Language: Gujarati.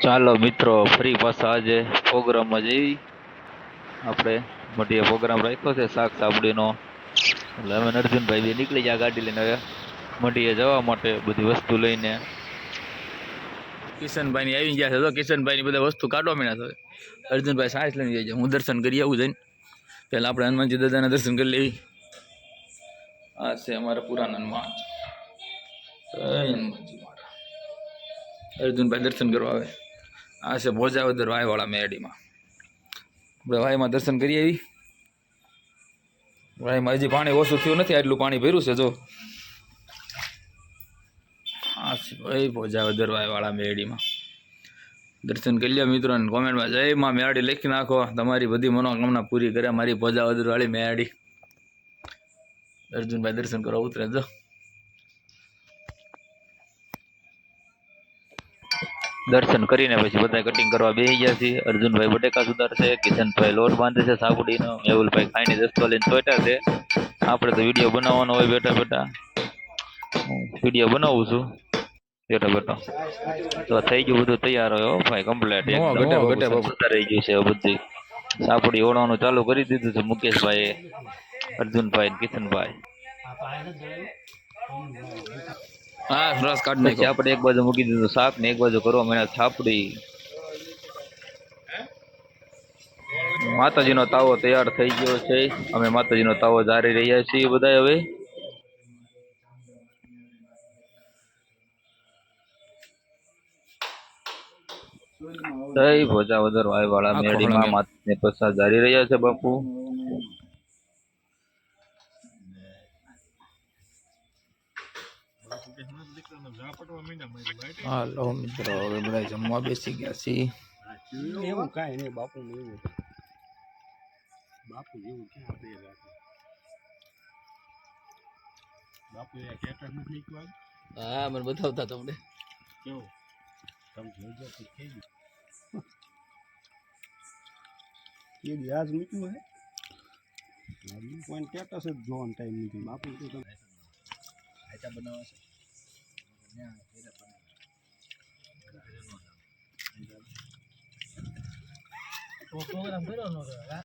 ચાલો મિત્રો ફરી પાછા આજે પ્રોગ્રામમાં જઈ આપણે મોટી પ્રોગ્રામ રાખ્યો છે શાક સાબડીનો એટલે અમે અર્જુનભાઈ બી નીકળી ગયા ગાડી લઈને હવે મઢીએ જવા માટે બધી વસ્તુ લઈને કિશનભાઈ ની આવી ગયા છે તો કિશનભાઈ ની બધા વસ્તુ કાઢવા માંડ્યા છે અર્જુનભાઈ સાયન્સ લઈને જાય છે હું દર્શન કરી આવું જઈને પહેલા આપણે હનુમાનજી દાદાના દર્શન કરી લેવી આ છે અમારા પુરાણ હનુમાન હનુમાનજી મારા અર્જુનભાઈ દર્શન કરવા આવે આ છે ભોજાવદર વાયવાળા મેરડીમાં આપણે વાયમાં દર્શન કરી આવી વાયમાં હજી પાણી ઓછું થયું નથી આટલું પાણી ભર્યું છે જો હા છે ભાઈ ભોજાવદર વાયવાળા મેરડીમાં દર્શન કરી લ્યો મિત્રો ને કોમેન્ટમાં જય માં મેરડી લખી નાખો તમારી બધી મનોકામના પૂરી કરે મારી ભોજાવદર વાળી મેરડી અર્જુનભાઈ દર્શન કરવા ઉતરે જો દર્શન કરીને પછી બધા કટિંગ કરવા બેસી ગયા છે અર્જુનભાઈ બટેકા સુધારશે કિશનભાઈ લોટ બાંધે છે સાબુડીનો મેહુલભાઈ ખાઈને દસ્તો લઈને ચોટ્યા છે આપણે તો વિડીયો બનાવવાનો હોય બેઠા બેઠા વિડીયો બનાવું છું બેઠા બેઠા તો થઈ ગયું બધું તૈયાર હોય ભાઈ કમ્પ્લીટ રહી ગયું છે બધી સાપડી ઓળવાનું ચાલુ કરી દીધું છે મુકેશભાઈ અર્જુનભાઈ કિશનભાઈ હા રસ કાઢ નાખી આપણે એક બાજુ મૂકી દીધું શાક ને એક બાજુ કરવા માંડ્યા છાપડી માતાજીનો તાવો તૈયાર થઈ ગયો છે અમે માતાજીનો તાવો જારી રહ્યા છીએ બધા હવે જય ભોજાવદર વાયવાળા મેરડીમાં માતાજીને પ્રસાદ જારી રહ્યા છે બાપુ હાલો મિત્રો હવે બધા જમવા બેસી ગયા છીએ એવું કાંઈ નહીં બાપુ એવું બાપુ એવું ક્યાં આપણે બાપુ એ કેટર નથી નીકળવા હા મને બતાવતા તમને કેવું તમે જોજો તો થઈ ગયું એ વ્યાજ મૂક્યું હે કોઈ કેટર છે જોવાનો ટાઈમ નથી બાપુ તો તમે આચા બનાવવા છે પ્રોગ્રામ કર્યો નો